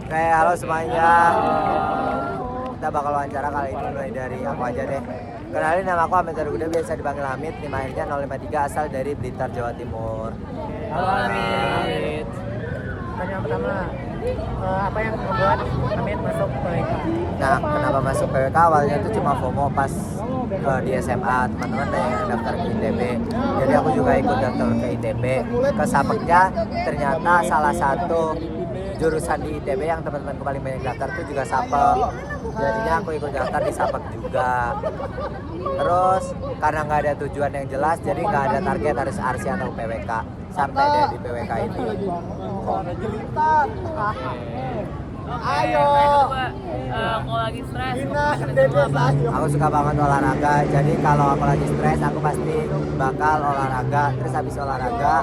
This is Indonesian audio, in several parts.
Oke, halo semuanya. Kita bakal wawancara kali ini mulai dari aku aja deh. Kenalin, nama aku Hamid Arguda, biasa dipanggil Hamid. NIM akhirnya 053, asal dari Blitar, Jawa Timur. Halo Hamid. Pertanyaan pertama, apa yang membuat Hamid masuk PWK? Nah, kenapa masuk PWK? Awalnya itu cuma FOMO pas di SMA, teman-teman ada yang daftar ke ITB. Jadi aku juga ikut daftar ke ITB. Kesapeknya ternyata salah satu jurusan di ITB yang teman-temanku paling banyak daftar itu juga Sapek. Jadinya aku ikut daftar di Sapek juga. Terus karena nggak ada tujuan yang jelas, jadi nggak ada target harus RC atau PWK. Sampai deh di PWK ini. Ayo. Kalau lagi stres, Aku suka banget olahraga. Jadi kalau aku lagi stres, aku pasti bakal olahraga. Terus habis olahraga,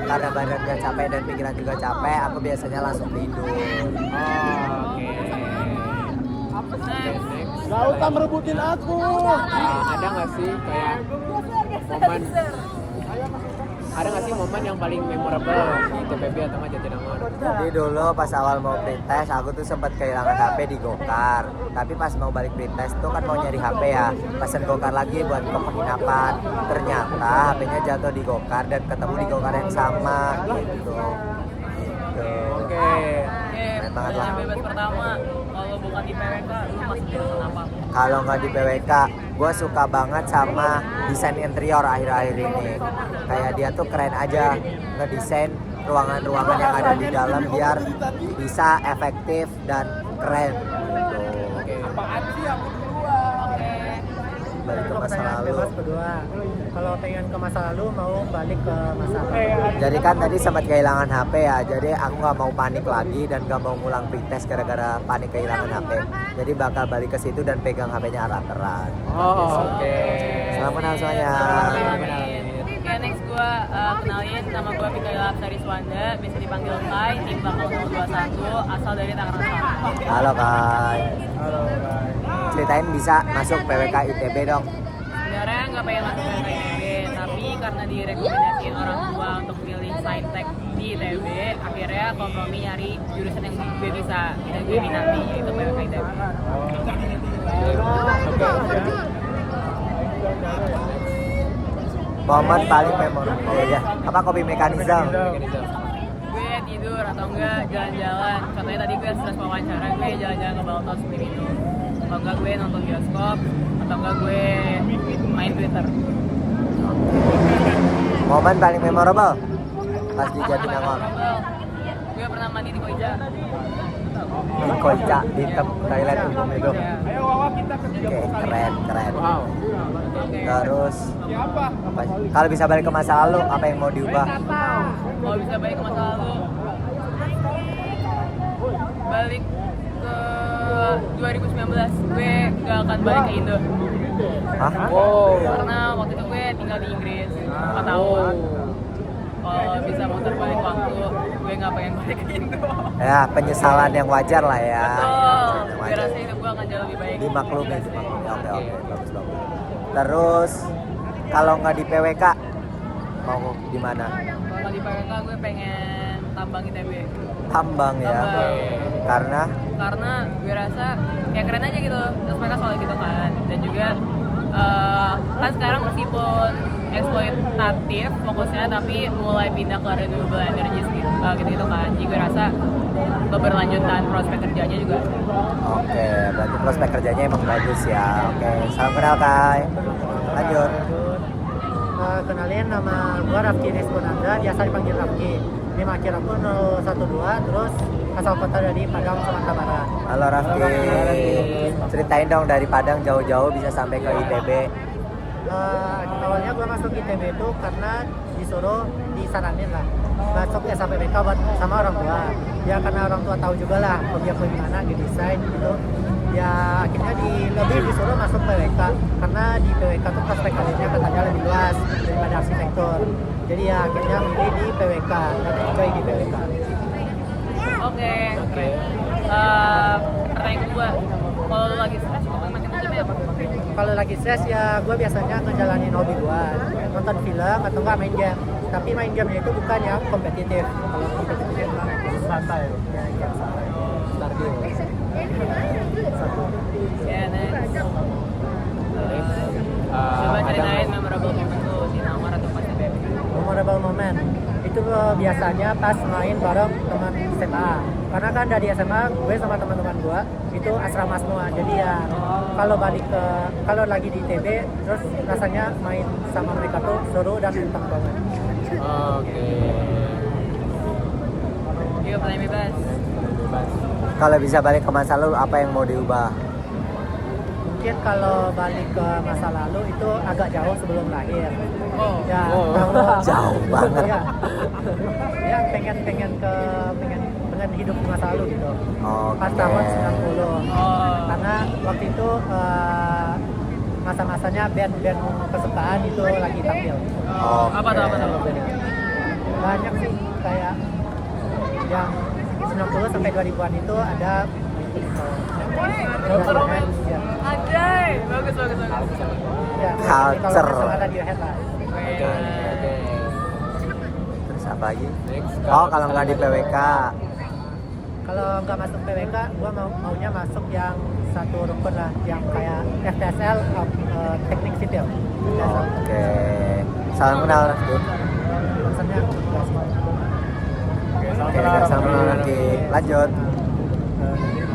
karena badan udah capek dan pikiran juga capek, aku biasanya langsung tidur. Gak usah merebutin aku. Ada nggak sih kayak momen? Ada nggak sih momen yang paling memorable di TPB atau nggak Jatinangor? Jadi dulu pas awal mau pretest, aku tuh sempat kehilangan HP di Gokar. Tapi pas mau balik pretest tuh kan mau nyari HP ya, pesen Gokar lagi buat ke penginapan. Ternyata HP-nya jatuh di Gokar dan ketemu di Gokar yang sama gitu. Oke. Keren banget lah. Pertanyaan bebas pertama, kalau bukan di PWK, lu masuk jurusan apa? Kalau nggak di PWK, gue suka banget sama desain interior akhir-akhir ini. Kayak dia tuh keren aja ngedesain ruangan-ruangan yang ada di dalam biar bisa efektif dan keren. Apaan sih aku berdua? Balik ke masa Pertanyaan lalu. bebas kedua, kalau pengen ke masa lalu mau balik ke masa lalu? Jadi kan tadi sempat kehilangan HP ya, jadi aku nggak mau panik lagi dan nggak mau ngulang pretest gara-gara panik kehilangan HP. Jadi bakal balik ke situ dan pegang HP-nya erat-erat. Oke. Selamat kenal semuanya. Oke, next gue kenalin, nama gue Mikaela Apsari Swanda, bisa dipanggil Kai, tim bakal 021, asal dari Tangerang Selatan. Halo Kai. Halo. Ceritain bisa masuk PWK ITB dong. Sebenarnya nggak pengen masuk ke ITB, tapi karena direkomendasiin orang tua untuk pilih saintek di ITB, akhirnya kompromi nyari jurusan yang gue bisa dan gue minati, yaitu PWK ITB. Momen paling memorable ya. Apa kopi mekanisme? Gue tidur atau enggak jalan-jalan. Contohnya tadi gue stres wawancara, gue jalan-jalan ke Baltos beli minum. Atau enggak gue nonton bioskop, atau enggak gue main Twitter. Momen paling memorable pas di Jatinangor. Gue pernah mandi di Koja. Di Koja, di toilet umum itu. Ayo Wawa kita kerja. Oke, keren. Wow. Terus Siapa? kalau bisa balik ke masa lalu, apa yang mau diubah? Kalau bisa balik ke masa lalu, balik ke 2019, gue gak akan balik ke Indo. Hah? Karena waktu itu gue tinggal di Inggris 4 tahun. Kalau bisa muter balik waktu, gue gak pengen balik ke Indo. Ya, penyesalan yang wajar lah ya. Betul, Yang gue wajar. rasa hidup gue akan jauh lebih baik. Dimaklumi. Oke, bagus. Terus kalau nggak di PWK mau di mana? Kalau di PWK gue pengen tambang ITB. Tambang ya. Tambang. Karena Gue rasa kayak keren aja gitu, terus mereka soal gitu kan. Dan juga kan sekarang meskipun eksploitatif fokusnya, tapi mulai pindah ke renewable energies gitu kan. Jadi gue rasa keberlanjutan prospek kerjanya juga ada. oke, berarti prospek kerjanya emang bagus ya. Oke, salam kenal Kai. Lanjut. Kenalin, nama gue Rafki Rizkonanda, biasa dipanggil Rafki. Ini akhir aku 012, terus asal kota dari Padang, Sumatera Barat. Halo Rafki. Ceritain dong dari Padang jauh-jauh bisa sampai ke ITB. Awalnya gue masuk ITB itu karena disuruh disaranin lah masuk SAPBK buat sama orang tua. Ya karena orang tua tahu juga lah hobi aku gimana di desain gitu. Ya akhirnya lebih disuruh masuk PWK karena di PWK tuh prospek karirnya katanya lebih luas daripada arsitektur. Jadi ya akhirnya milih di PWK dan enjoy di PWK. Oke. Pertanyaan kedua, kalau lu lagi stres, lu makin apa apa? Kalau lagi stres ya gue biasanya ngejalanin hobi gue, nonton film atau enggak main game. Tapi main gamenya itu bukan yang kompetitif. Kalau kompetitif mah santai. Ya, game santai. biasanya pas main bareng teman SMA. Karena kan dari SMA gue sama teman-teman gue itu asrama semua. Jadi ya kalau lagi di ITB terus rasanya main sama mereka tuh seru dan enteng banget. Oke. Yuk, pertanyaan bebas. Kalau bisa balik ke masa lalu, apa yang mau diubah? Mungkin kalau balik ke masa lalu itu agak jauh sebelum lahir. Oh. Ya, Oh. kalau- Jauh banget. Ya, ya pengen hidup di masa lalu gitu. Pas Oke. tahun 90. Oh. Karena waktu itu masa-masanya band-band kesukaan itu lagi tampil. Apa tuh? Banyak sih kayak yang 90 sampai 2000-an itu ada ya. Anjay, bagus. Ya, Culture. kalau ada di head lah. Oke. Terus apa lagi? Next. Oh, kalau nggak di PWK. Kalau nggak masuk PWK, gua maunya masuk yang satu rukun lah, yang kayak FTSL, teknik sipil. Oke. Salam kenal, Rafki. Maksudnya enggak sih. Oke, salam kenal lagi. Lanjut.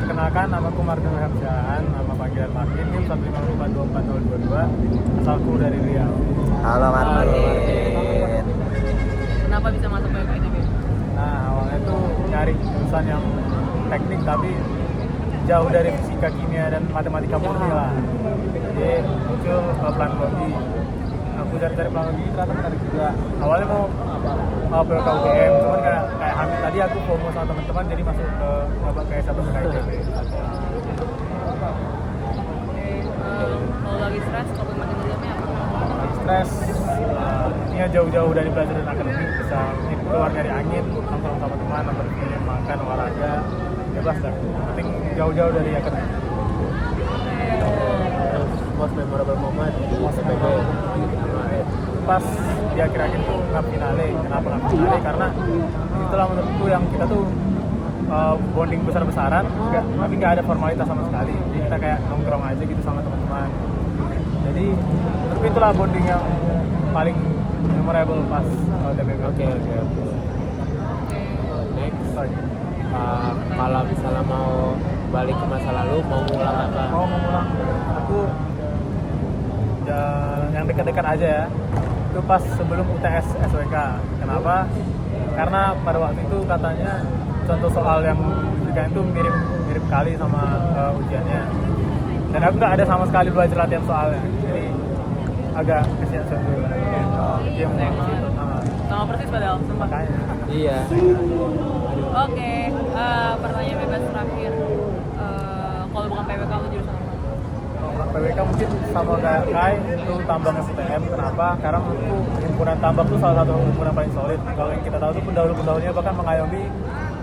Perkenalkan, nama aku Martin Hamzaan, nama panggilan Martin, NIM 1542422, asalku dari Riau. Halo Martin. Kenapa bisa masuk PWK ITB? Nah, awalnya tuh nyari jurusan yang teknik tapi jauh dari fisika, kimia, dan matematika murni lah. Jadi muncul planologi. Aku cari planologi, ternyata menarik juga. Awalnya mau PWK UGM, cuman kayak Hamid tadi aku FOMO sama teman-teman, jadi masuk ke nyoba ke SMPK ITB. Kalau lagi stres, topik makin apa? Stres, ya jauh-jauh dari belajar dan akademik, bisa keluar dari angin, nongkrong sama teman, nonton film, makan, olahraga, bebas dah. Yang penting jauh-jauh dari akademik. Most memorable moment di SPB. Pas di akhir-akhir tuh nggak finale. Kenapa nggak finale? Karena itulah menurutku yang kita tuh bonding besar-besaran, tapi nggak ada formalitas sama sekali. Jadi kita kayak nongkrong aja gitu sama teman-teman. Jadi menurutku itulah bonding yang paling memorable pas TBB. Oke. Next. Kalau misalnya mau balik ke masa lalu, mau ngulang apa? Mau mengulang, aku yang dekat-dekat aja ya. Itu pas sebelum UTS SWK. Kenapa? Karena pada waktu itu katanya contoh soal yang diberikan itu mirip kali sama ujiannya. Dan aku nggak ada sama sekali belajar latihan soalnya. Jadi agak kesian dulu. Dia mau Sama persis padahal, sumpah. makanya. Iya. Oke, pertanyaan bebas terakhir. Kalau bukan PWK, lu jurusan apa? PWK mungkin sama kayak Kai itu tambang STM. Kenapa? Karena menurutku himpunan tambang itu salah satu himpunan paling solid. Kalau yang kita tahu itu pendahulu-pendahulunya bahkan mengayomi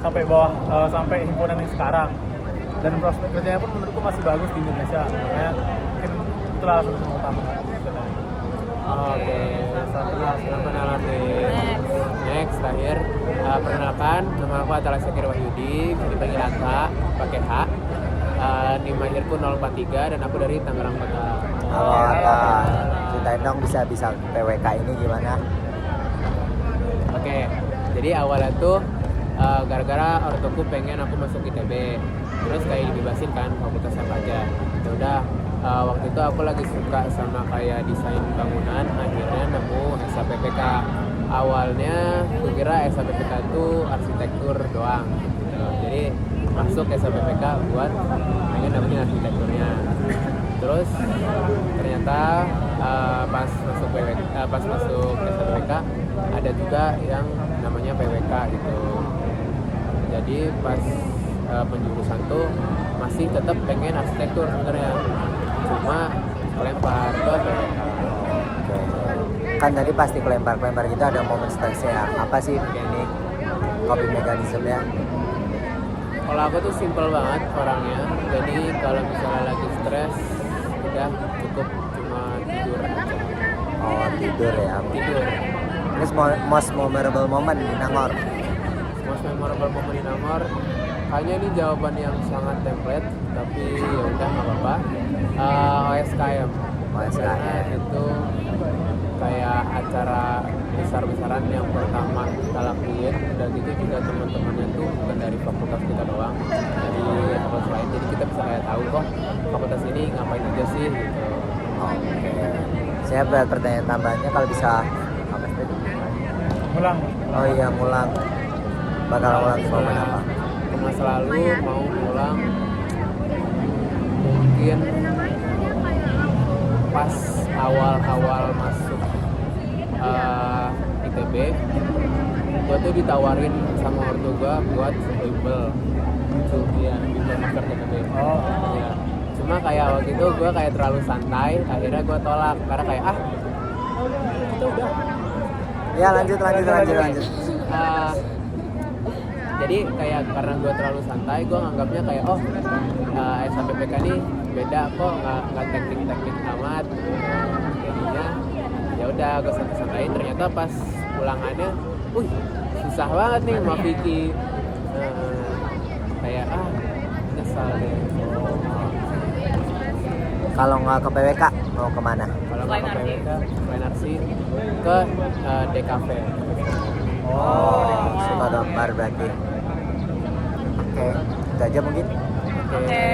sampai bawah sampai himpunan yang sekarang. Dan prospek kerjanya pun menurutku masih bagus di Indonesia. Makanya mungkin itulah salah satu utama. Oke. Selamat kenal Martin. Next, terakhir. Perkenalkan, nama aku Atala Syakir Wahyudi, bisa dipanggil Atta, pakai H. NIM lahirku 043 dan aku dari Tangerang Kota. Halo Ata. Ceritain dong bisa PWK ini gimana? Oke, jadi awalnya tuh gara-gara ortuku pengen aku masuk ITB, terus kayak dibebasin kan fakultas apa aja. Ya udah, waktu itu aku lagi suka sama kayak desain bangunan, akhirnya nemu SHPPK. Awalnya aku kira SHPPK itu arsitektur doang gitu. Jadi masuk SHPPK buat pengen dapetin arsitekturnya. Terus ternyata pas masuk SHPPK ada juga yang namanya PWK gitu. Jadi pas penjurusan tuh masih tetap pengen arsitektur sebenarnya, cuma kelempar ke PWK. Kan tadi pasti kelempar gitu ada momen stresnya ya. Apa sih ini coping mekanismenya? Kalau aku tuh simple banget orangnya, jadi kalau misalnya lagi stres udah cukup cuma tidur aja. Oh, tidur ya. Tidur. Terus most memorable moment di Nangor. Most memorable moment di Nangor, hanya ini jawaban yang sangat template, tapi ya udah nggak apa-apa. OSKM. OSKM. Itu kayak acara besar-besaran yang pertama kita lakuin. Udah gitu juga teman-temannya tuh bukan dari fakultas kita doang, dari fakultas lain, jadi kita bisa kayak tahu kok fakultas ini ngapain aja sih gitu. Oke. Saya buat pertanyaan tambahannya kalau bisa apa tadi? Ulang. Oh iya, ngulang. Bakal ngulang di momen apa? Ke masa lalu mau ngulang mungkin pas awal-awal masuk ITB, gue tuh ditawarin sama ortu gue buat bimbel tuh ya, bimbel master ITB. Oh. Ya. Cuma kayak waktu itu gue kayak terlalu santai, akhirnya gue tolak karena kayak itu udah. Ya lanjut. Jadi kayak karena gue terlalu santai, gue nganggapnya kayak SNMPTK ini beda kok, nggak teknik amat. Jadinya ya udah gue santai-santain, ternyata pas ulangannya, susah banget nih sama Vicky. Kayak nyesal deh. Kalau nggak ke PWK mau kemana? Kalau nggak ke PWK, selain arsi ke DKV. Suka gambar berarti. Oke, itu aja mungkin. Oke.